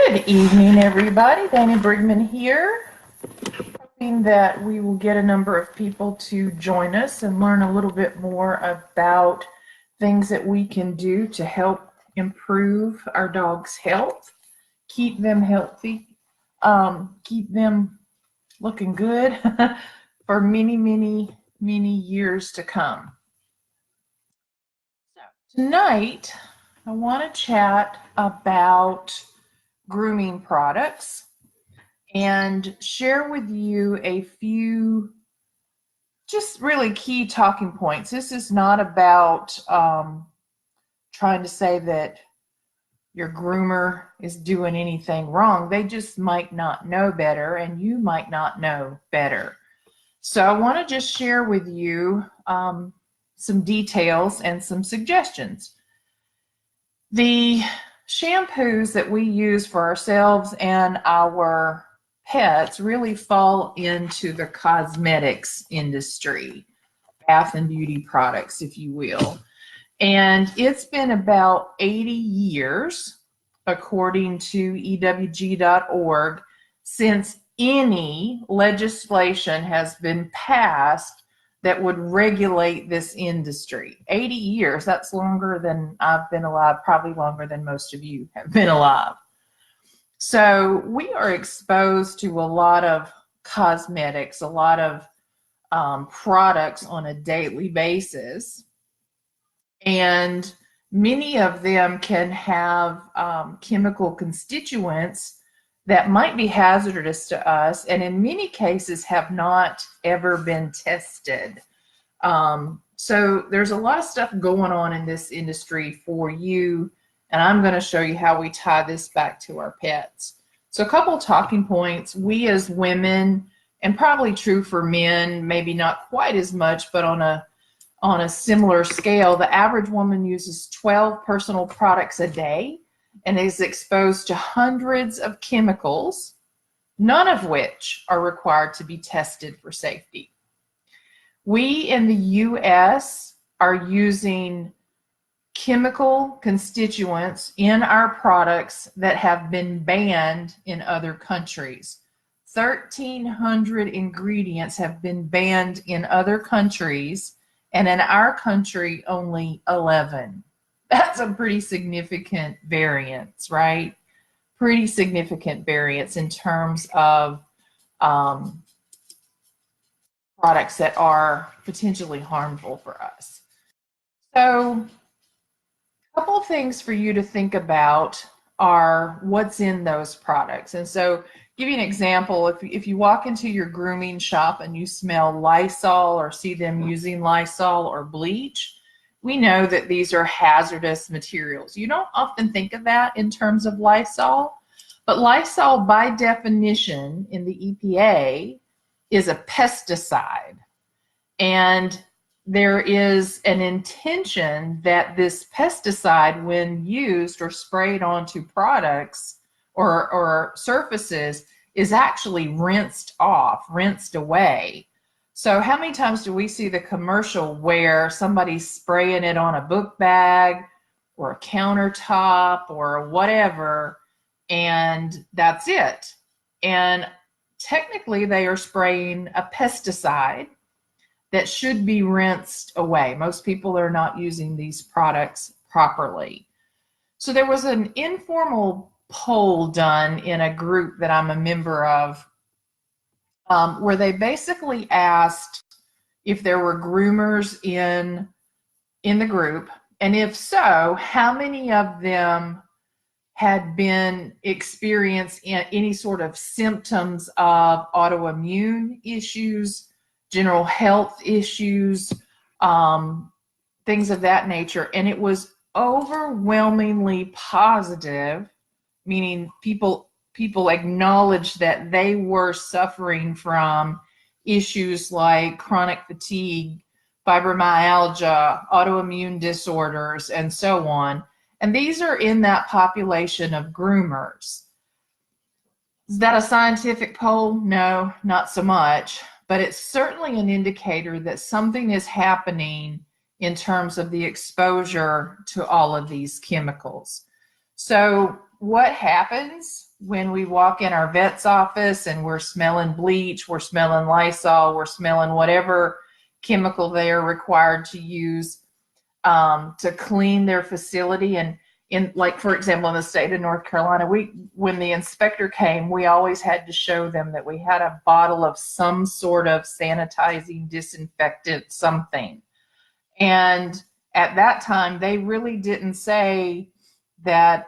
Good evening, everybody. Dana Brigman here. Hoping that we will get a number of people to join us and learn a little bit more about things that we can do to help improve our dog's health, keep them healthy, keep them looking good for many, many, many years to come. So tonight, I want to chat about grooming products and share with you a few just really key talking points. This is not about trying to say that your groomer is doing anything wrong. They just might not know better, and you might not know better. So I want to just share with you some details and some suggestions. The shampoos that we use for ourselves and our pets really fall into the cosmetics industry, bath and beauty products, if you will. And it's been about 80 years, according to EWG.org, since any legislation has been passed that would regulate this industry. 80 years, that's longer than I've been alive, probably longer than most of you have been alive. So we are exposed to a lot of cosmetics, a lot of products on a daily basis. And many of them can have chemical constituents that might be hazardous to us, and in many cases have not ever been tested. So there's a lot of stuff going on in this industry for you, and I'm going to show you how we tie this back to our pets. So a couple talking points. We as women, and probably true for men, maybe not quite as much, but on a similar scale, the average woman uses 12 personal products a day and is exposed to hundreds of chemicals, none of which are required to be tested for safety. We in the US are using chemical constituents in our products that have been banned in other countries. 1,300 ingredients have been banned in other countries, and in our country, only 11. That's a pretty significant variance, right? Pretty significant variance in terms of products that are potentially harmful for us. So a couple things for you to think about are what's in those products. And so give you an example. If you walk into your grooming shop and you smell Lysol or see them using Lysol or bleach, we know that these are hazardous materials. You don't often think of that in terms of Lysol, but Lysol by definition in the EPA is a pesticide. And there is an intention that this pesticide, when used or sprayed onto products or surfaces, is actually rinsed off, rinsed away. So how many times do we see the commercial where somebody's spraying it on a book bag or a countertop or whatever, and that's it? And technically they are spraying a pesticide that should be rinsed away. Most people are not using these products properly. So there was an informal poll done in a group that I'm a member of, where they basically asked if there were groomers in the group, and if so, how many of them had been experiencing any sort of symptoms of autoimmune issues, general health issues, things of that nature. And it was overwhelmingly positive, meaning people acknowledged that they were suffering from issues like chronic fatigue, fibromyalgia, autoimmune disorders, and so on. And these are in that population of groomers. Is that a scientific poll? No, not so much. But it's certainly an indicator that something is happening in terms of the exposure to all of these chemicals. So what happens when we walk in our vet's office and we're smelling bleach, we're smelling Lysol, we're smelling whatever chemical they are required to use to clean their facility. And in, like, for example, in the state of North Carolina, when the inspector came, we always had to show them that we had a bottle of some sort of sanitizing, disinfectant, something. And at that time, they really didn't say that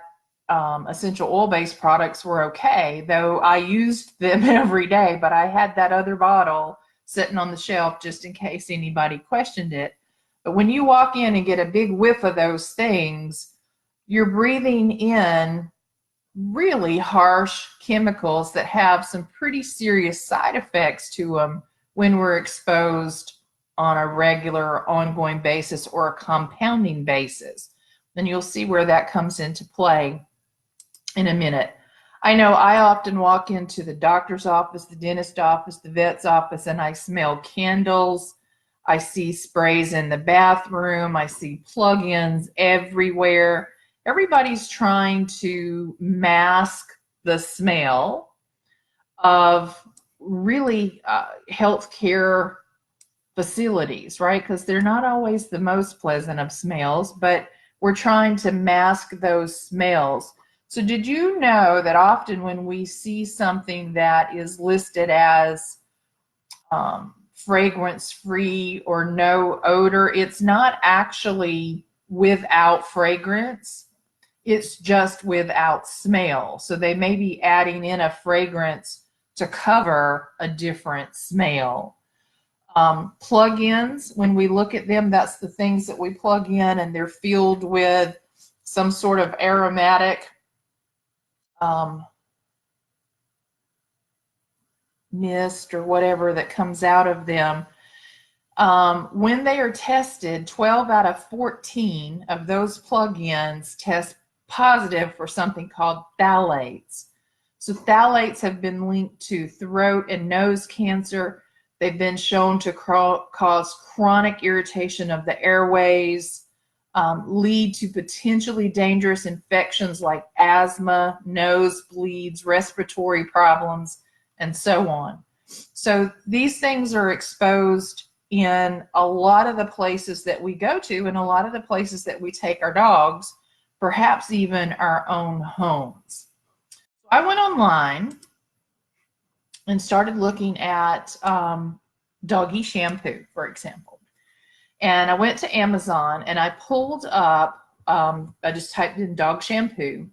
essential oil-based products were okay, though I used them every day, but I had that other bottle sitting on the shelf just in case anybody questioned it. But when you walk in and get a big whiff of those things, you're breathing in really harsh chemicals that have some pretty serious side effects to them when we're exposed on a regular, ongoing basis or a compounding basis. And you'll see where that comes into play in a minute. I know I often walk into the doctor's office, the dentist office, the vet's office, and I smell candles. I see sprays in the bathroom. I see plug-ins everywhere. Everybody's trying to mask the smell of really healthcare facilities, right? Because they're not always the most pleasant of smells, but we're trying to mask those smells. So did you know that often when we see something that is listed as fragrance-free or no odor, it's not actually without fragrance. It's just without smell. So they may be adding in a fragrance to cover a different smell. Plug-ins, when we look at them, that's the things that we plug in, and they're filled with some sort of aromatic mist or whatever that comes out of them. When they are tested, 12 out of 14 of those plug-ins test positive for something called phthalates. So phthalates have been linked to throat and nose cancer. They've been shown to cause chronic irritation of the airways, lead to potentially dangerous infections like asthma, nosebleeds, respiratory problems, and so on. So these things are exposed in a lot of the places that we go to and a lot of the places that we take our dogs, perhaps even our own homes. I went online and started looking at doggy shampoo, for example. And I went to Amazon and I pulled up, I just typed in dog shampoo,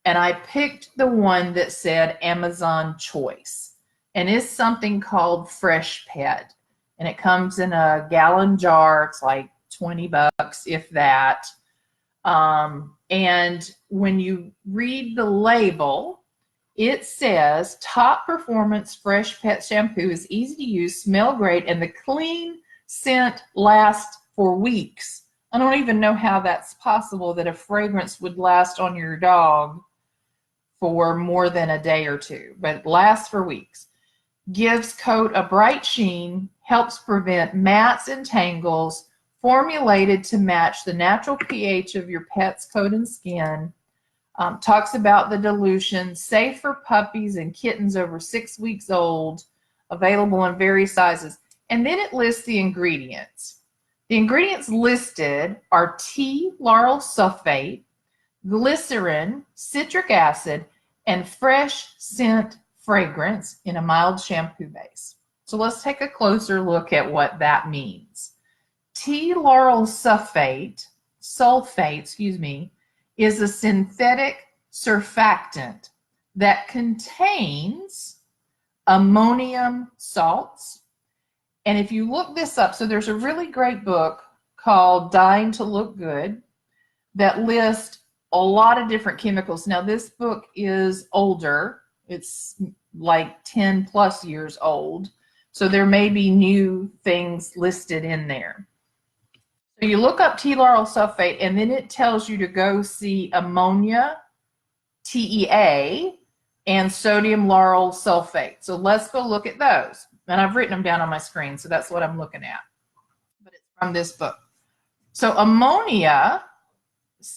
and I picked the one that said Amazon Choice. And it's something called Fresh Pet. And it comes in a gallon jar. It's like 20 bucks, if that. And when you read the label, it says top performance fresh pet shampoo is easy to use, smell great, and the clean scent lasts for weeks. I don't even know how that's possible that a fragrance would last on your dog for more than a day or two, but it lasts for weeks. Gives coat a bright sheen, helps prevent mats and tangles, formulated to match the natural pH of your pet's coat and skin. Talks about the dilution, safe for puppies and kittens over 6 weeks old, available in various sizes. And then it lists the ingredients. The ingredients listed are tea lauryl sulfate, glycerin, citric acid, and fresh scent fragrance in a mild shampoo base. So let's take a closer look at what that means. Tea lauryl sulfate, is a synthetic surfactant that contains ammonium salts. And if you look this up, so there's a really great book called Dying to Look Good that lists a lot of different chemicals. Now, this book is older. It's like 10 plus years old. So there may be new things listed in there. So you look up tea lauryl sulfate, and then it tells you to go see ammonia, TEA, and sodium lauryl sulfate. So let's go look at those. And I've written them down on my screen, so that's what I'm looking at. But it's from this book. So ammonia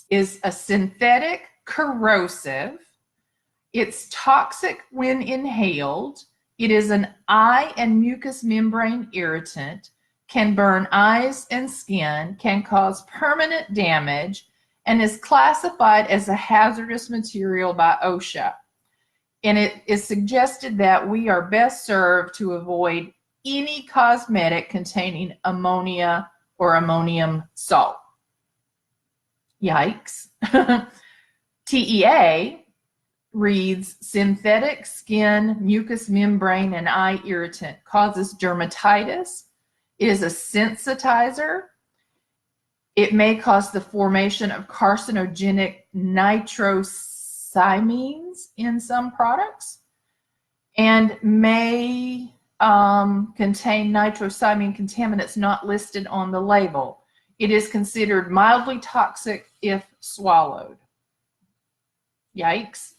is a synthetic corrosive It's toxic when inhaled. It is an eye and mucous membrane irritant, can burn eyes and skin, can cause permanent damage, and is classified as a hazardous material by OSHA. And it is suggested that we are best served to avoid any cosmetic containing ammonia or ammonium salt. Yikes. TEA reads synthetic skin, mucous membrane, and eye irritant, causes dermatitis. It is a sensitizer. It may cause the formation of carcinogenic nitrosamines in some products and may contain nitrosamine contaminants not listed on the label. It is considered mildly toxic if swallowed. Yikes.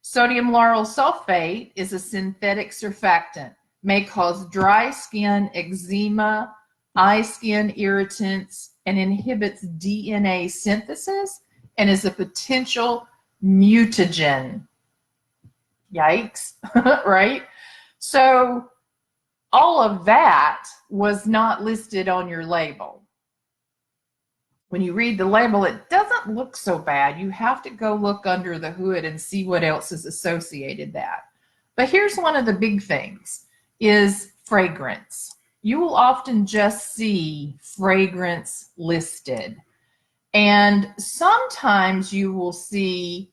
Sodium lauryl sulfate is a synthetic surfactant, may cause dry skin, eczema, eye skin irritants, and inhibits DNA synthesis and is a potential mutagen. Yikes, right? So all of that was not listed on your label. When you read the label, it doesn't look so bad. You have to go look under the hood and see what else is associated that. But here's one of the big things is fragrance. You will often just see fragrance listed. And sometimes you will see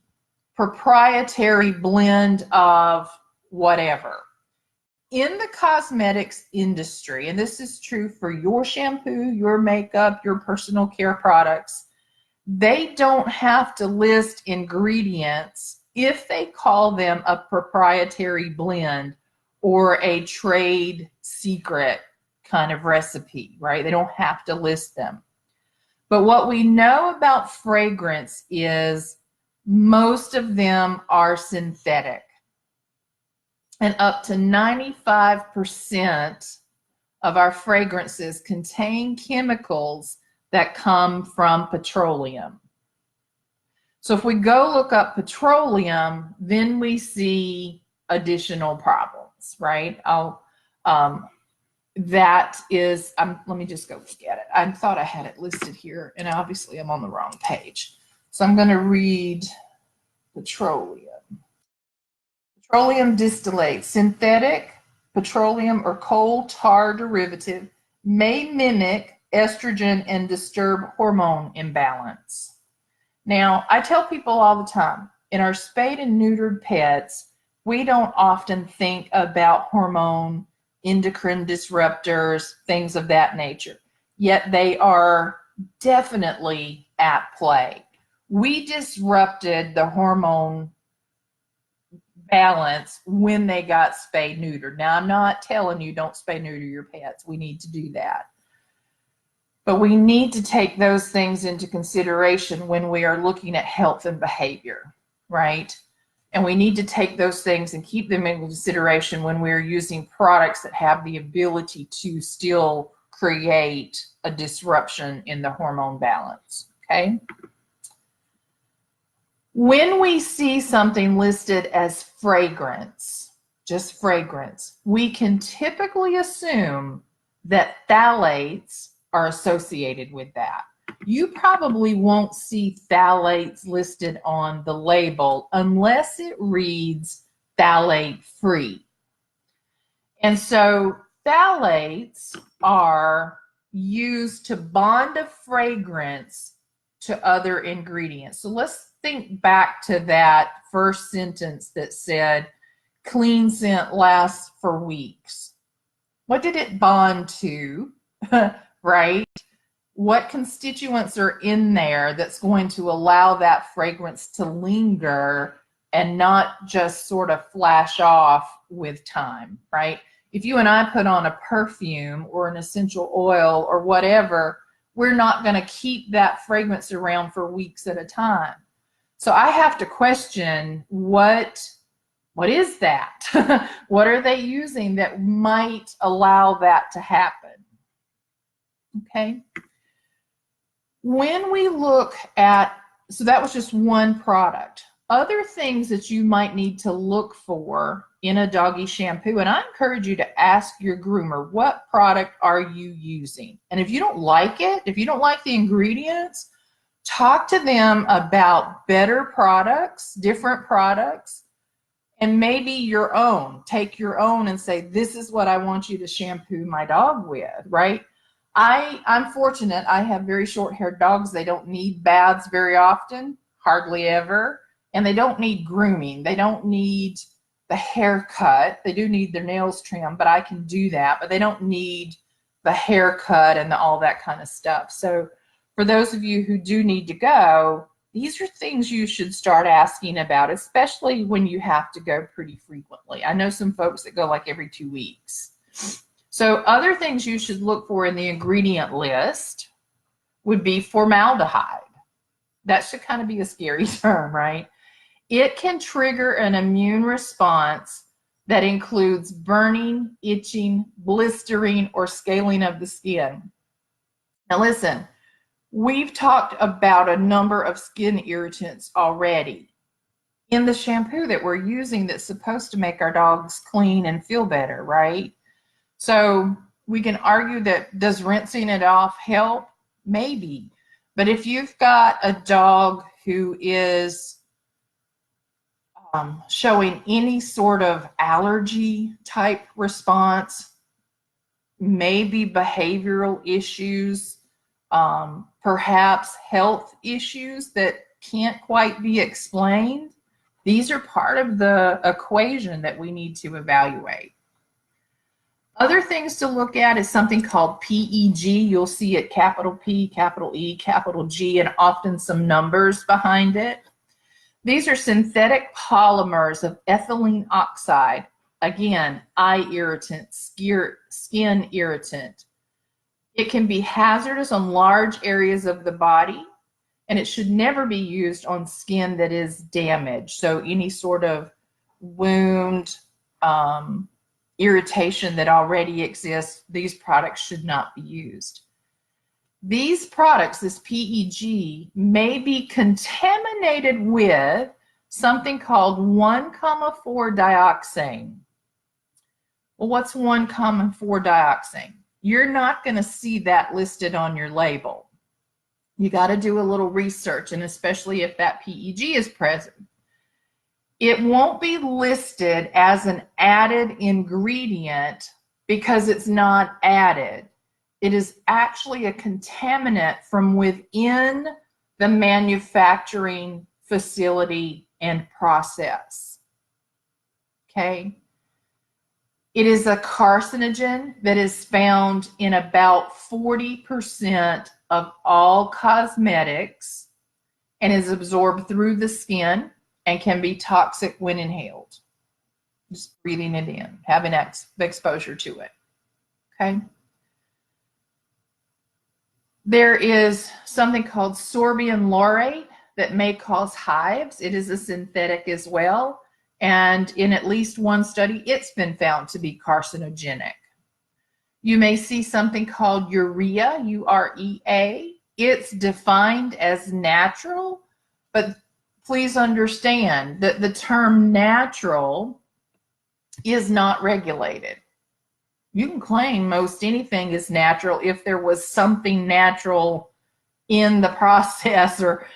proprietary blend of whatever. In the cosmetics industry, and this is true for your shampoo, your makeup, your personal care products, they don't have to list ingredients if they call them a proprietary blend or a trade secret kind of recipe, right? They don't have to list them. But what we know about fragrance is most of them are synthetic. And up to 95% of our fragrances contain chemicals that come from petroleum. So if we go look up petroleum, then we see additional problems, right? That is, let me just go look at it. I thought I had it listed here, and obviously I'm on the wrong page. So I'm going to read petroleum. Petroleum distillate, synthetic petroleum or coal tar derivative, may mimic estrogen and disturb hormone imbalance. Now, I tell people all the time, in our spayed and neutered pets, we don't often think about hormone, endocrine disruptors, things of that nature. Yet they are definitely at play. We disrupted the hormone balance when they got spay neutered. Now, I'm not telling you don't spay neuter your pets. We need to do that. But we need to take those things into consideration when we are looking at health and behavior, right? And we need to take those things and keep them in consideration when we're using products that have the ability to still create a disruption in the hormone balance, okay? When we see something listed as fragrance, just fragrance, we can typically assume that phthalates are associated with that. You probably won't see phthalates listed on the label unless it reads phthalate free. And so phthalates are used to bond a fragrance to other ingredients. So let's think back to that first sentence that said, clean scent lasts for weeks. What did it bond to, right? What constituents are in there that's going to allow that fragrance to linger and not just sort of flash off with time, right? If you and I put on a perfume or an essential oil or whatever, we're not going to keep that fragrance around for weeks at a time. So I have to question what is that? What are they using that might allow that to happen? Okay. When we look at, so that was just one product. other things that you might need to look for in a doggy shampoo, and I encourage you to ask your groomer, what product are you using? And if you don't like it, if you don't like the ingredients, talk to them about better products, different products, and maybe your own. Take your own and say, this is what I want you to shampoo my dog with, right? I'm fortunate. I have very short-haired dogs. They don't need baths very often, hardly ever. And they don't need grooming. They don't need the haircut. They do need their nails trimmed, but I can do that. But they don't need the haircut and all that kind of stuff. So for those of you who do need to go, these are things you should start asking about, especially when you have to go pretty frequently. I know some folks that go like every 2 weeks. So other things you should look for in the ingredient list would be formaldehyde. That should kind of be a scary term, right? It can trigger an immune response that includes burning, itching, blistering, or scaling of the skin. Now listen, we've talked about a number of skin irritants already in the shampoo that we're using that's supposed to make our dogs clean and feel better, right? So we can argue that, does rinsing it off help? Maybe. But if you've got a dog who is showing any sort of allergy type response, maybe behavioral issues, perhaps health issues that can't quite be explained, these are part of the equation that we need to evaluate. Other things to look at is something called PEG. You'll see it capital P, capital E, capital G, and often some numbers behind it. These are synthetic polymers of ethylene oxide. Again, eye irritant, skin irritant. It can be hazardous on large areas of the body, and it should never be used on skin that is damaged. So any sort of wound, irritation that already exists, these products should not be used. These products, this PEG, may be contaminated with something called 1,4-dioxane. Well, what's 1,4-dioxane? You're not going to see that listed on your label. You got to do a little research, and especially if that PEG is present. It won't be listed as an added ingredient because it's not added. It is actually a contaminant from within the manufacturing facility and process. Okay? It is a carcinogen that is found in about 40% of all cosmetics and is absorbed through the skin and can be toxic when inhaled. Just breathing it in, having exposure to it. Okay? There is something called sorbian laurate that may cause hives. It is a synthetic as well. And in at least one study, it's been found to be carcinogenic. You may see something called urea, U-R-E-A. It's defined as natural, but please understand that the term natural is not regulated. You can claim most anything is natural if there was something natural in the process or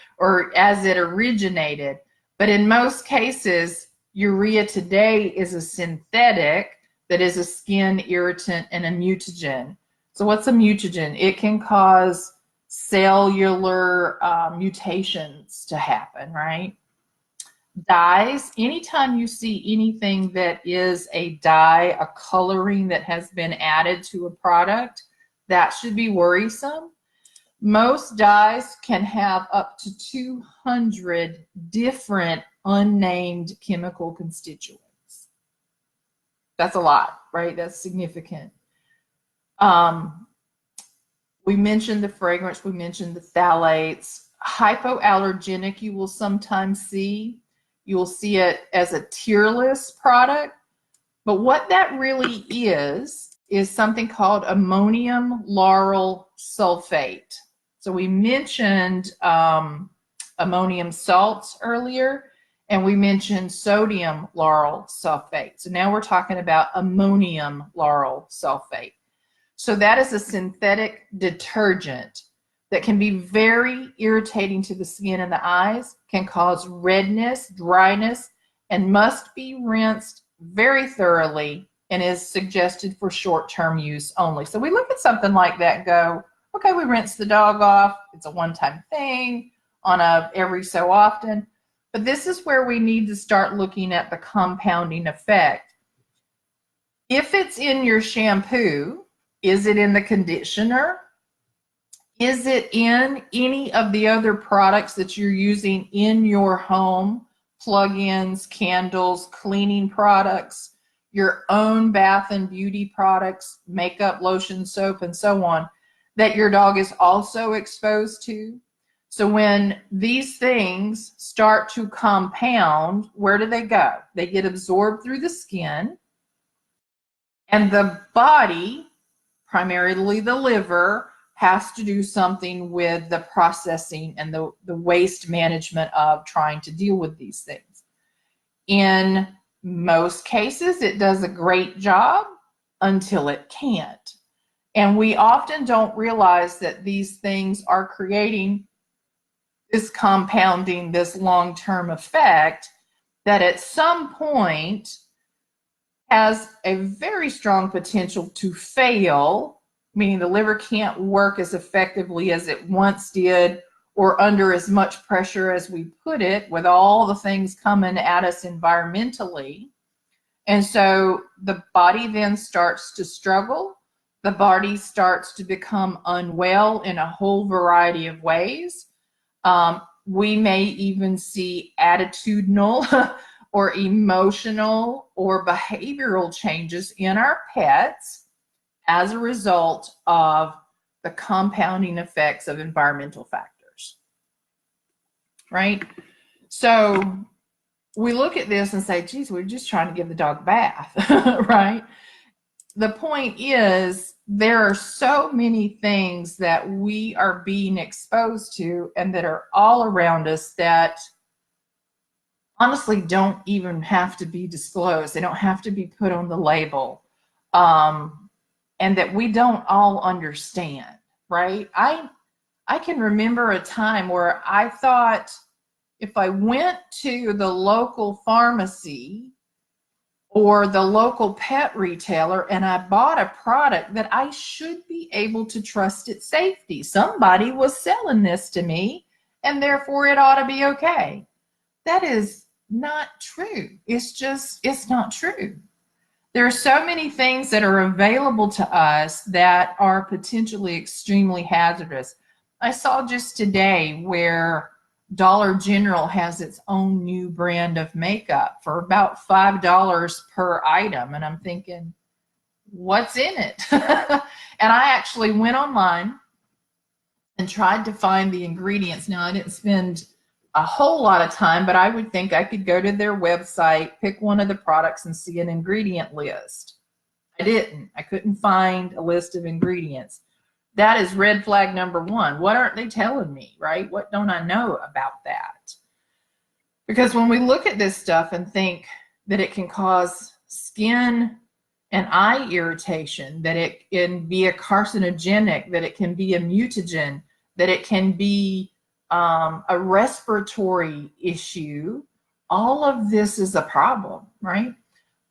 as it originated. But in most cases, urea today is a synthetic that is a skin irritant and a mutagen. So what's a mutagen? It can cause cellular mutations to happen, right? Dyes, anytime you see anything that is a dye, a coloring that has been added to a product, that should be worrisome. Most dyes can have up to 200 different unnamed chemical constituents. That's a lot, right? That's significant. We mentioned the fragrance, we mentioned the phthalates. Hypoallergenic, you will sometimes see. You'll see it as a tearless product. But what that really is something called ammonium lauryl sulfate. So we mentioned ammonium salts earlier, And we mentioned sodium lauryl sulfate. So now we're talking about ammonium lauryl sulfate. So that is a synthetic detergent that can be very irritating to the skin and the eyes, can cause redness, dryness, and must be rinsed very thoroughly and is suggested for short-term use only. So we look at something like that and go, okay, we rinse the dog off. It's a one-time thing on a every so often. But this is where we need to start looking at the compounding effect. If it's in your shampoo, is it in the conditioner? Is it in any of the other products that you're using in your home? Plug-ins, candles, cleaning products, your own bath and beauty products, makeup, lotion, soap, and so on, that your dog is also exposed to? So when these things start to compound, where do they go? They get absorbed through the skin, and the body, primarily the liver, has to do something with the processing and the waste management of trying to deal with these things. In most cases, it does a great job until it can't. And we often don't realize that these things are creating this compounding, this long-term effect that at some point has a very strong potential to fail, meaning the liver can't work as effectively as it once did or under as much pressure as we put it, with all the things coming at us environmentally. And so the body then starts to struggle. The body starts to become unwell in a whole variety of ways. We may even see attitudinal or emotional or behavioral changes in our pets as a result of the compounding effects of environmental factors, right? So we look at this and say, geez, we're just trying to give the dog a bath, right? The point is, there are so many things that we are being exposed to and that are all around us that honestly don't even have to be disclosed. They don't have to be put on the label. And that we don't all understand, right? I can remember a time where I thought if I went to the local pharmacy or the local pet retailer and I bought a product, that I should be able to trust its safety. Somebody was selling this to me and therefore it ought to be okay. That is not true. It's not true. There are so many things that are available to us that are potentially extremely hazardous. I saw just today where Dollar General has its own new brand of makeup for about $5 per item. And I'm thinking, what's in it? And I actually went online and tried to find the ingredients. Now, I didn't spend a whole lot of time, but I would think I could go to their website, pick one of the products, and see an ingredient list. I didn't. I couldn't find a list of ingredients. That is red flag number one. What aren't they telling me, right? What don't I know about that? Because when we look at this stuff and think that it can cause skin and eye irritation, that it can be a carcinogenic, that it can be a mutagen, that it can be a respiratory issue, all of this is a problem, right?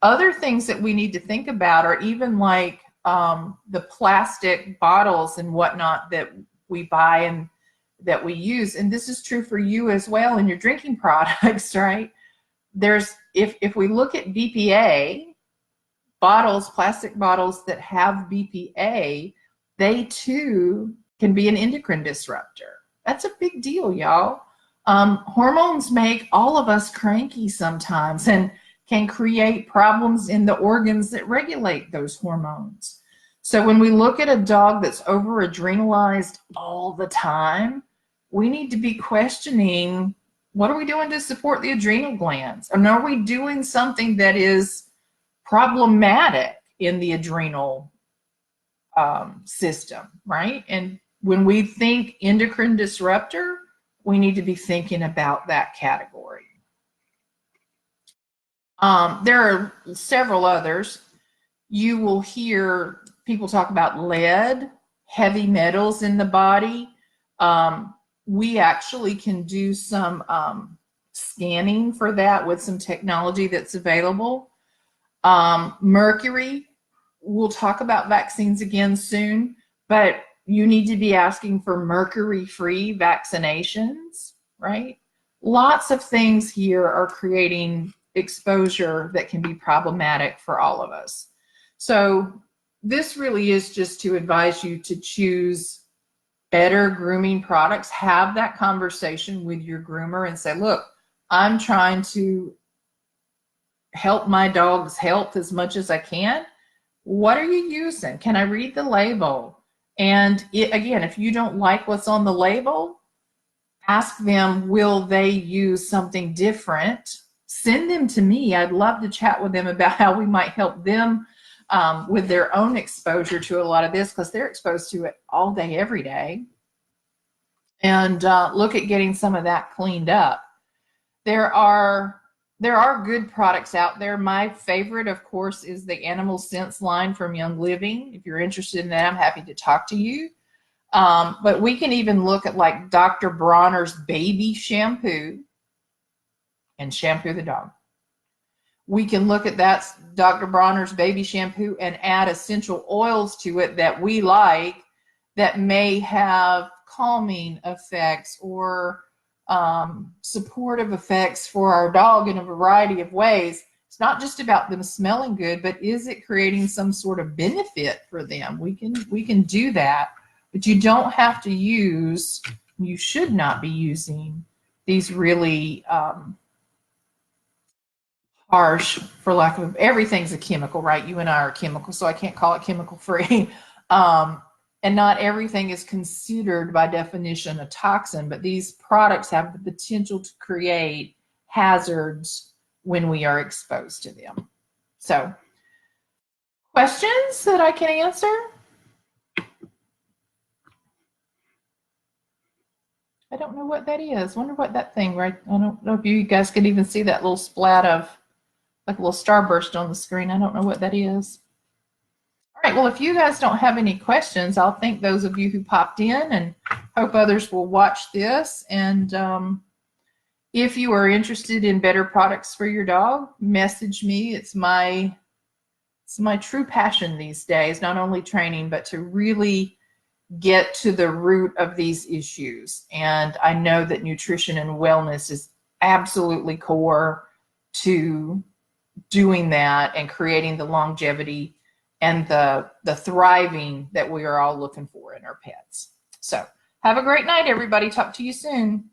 Other things that we need to think about are even like the plastic bottles and whatnot that we buy and that we use. And this is true for you as well in your drinking products, right? If we look at BPA bottles, plastic bottles that have BPA, they too can be an endocrine disruptor. That's a big deal, y'all. Hormones make all of us cranky sometimes and can create problems in the organs that regulate those hormones. So when we look at a dog that's over-adrenalized all the time, we need to be questioning, what are we doing to support the adrenal glands? And are we doing something that is problematic in the adrenal system, right? And when we think endocrine disruptor, we need to be thinking about that category. There are several others. You will hear people talk about lead, heavy metals in the body. We actually can do some scanning for that with some technology that's available. Mercury, we'll talk about vaccines again soon, but you need to be asking for mercury-free vaccinations, right? Lots of things here are creating exposure that can be problematic for all of us. So this really is just to advise you to choose better grooming products. Have that conversation with your groomer and say, look, I'm trying to help my dog's health as much as I can. What are you using? Can I read the label? And again, if you don't like what's on the label, ask them, will they use something different? Send them to me. I'd love to chat with them about how we might help them with their own exposure to a lot of this, because they're exposed to it all day, every day. And look at getting some of that cleaned up. There are good products out there. My favorite, of course, is the Animal Sense line from Young Living. If you're interested in that, I'm happy to talk to you. But we can even look at like Dr. Bronner's baby shampoo and shampoo the dog. We can look at that Dr. Bronner's baby shampoo and add essential oils to it that we like, that may have calming effects or supportive effects for our dog in a variety of ways. It's not just about them smelling good, but is it creating some sort of benefit for them? We can do that, but you don't have to use, you should not be using these really harsh, for lack of, everything's a chemical, right? You and I are chemical, so I can't call it chemical free. And not everything is considered by definition a toxin, but these products have the potential to create hazards when we are exposed to them. So, questions that I can answer? I don't know what that is. Wonder what that thing, right? I don't know if you guys can even see that little splat of, like a little starburst on the screen. I don't know what that is. All right, well, if you guys don't have any questions, I'll thank those of you who popped in and hope others will watch this. And if you are interested in better products for your dog, message me. It's my true passion these days, not only training, but to really get to the root of these issues. And I know that nutrition and wellness is absolutely core to doing that and creating the longevity and the thriving that we are all looking for in our pets. So have a great night, everybody. Talk to you soon.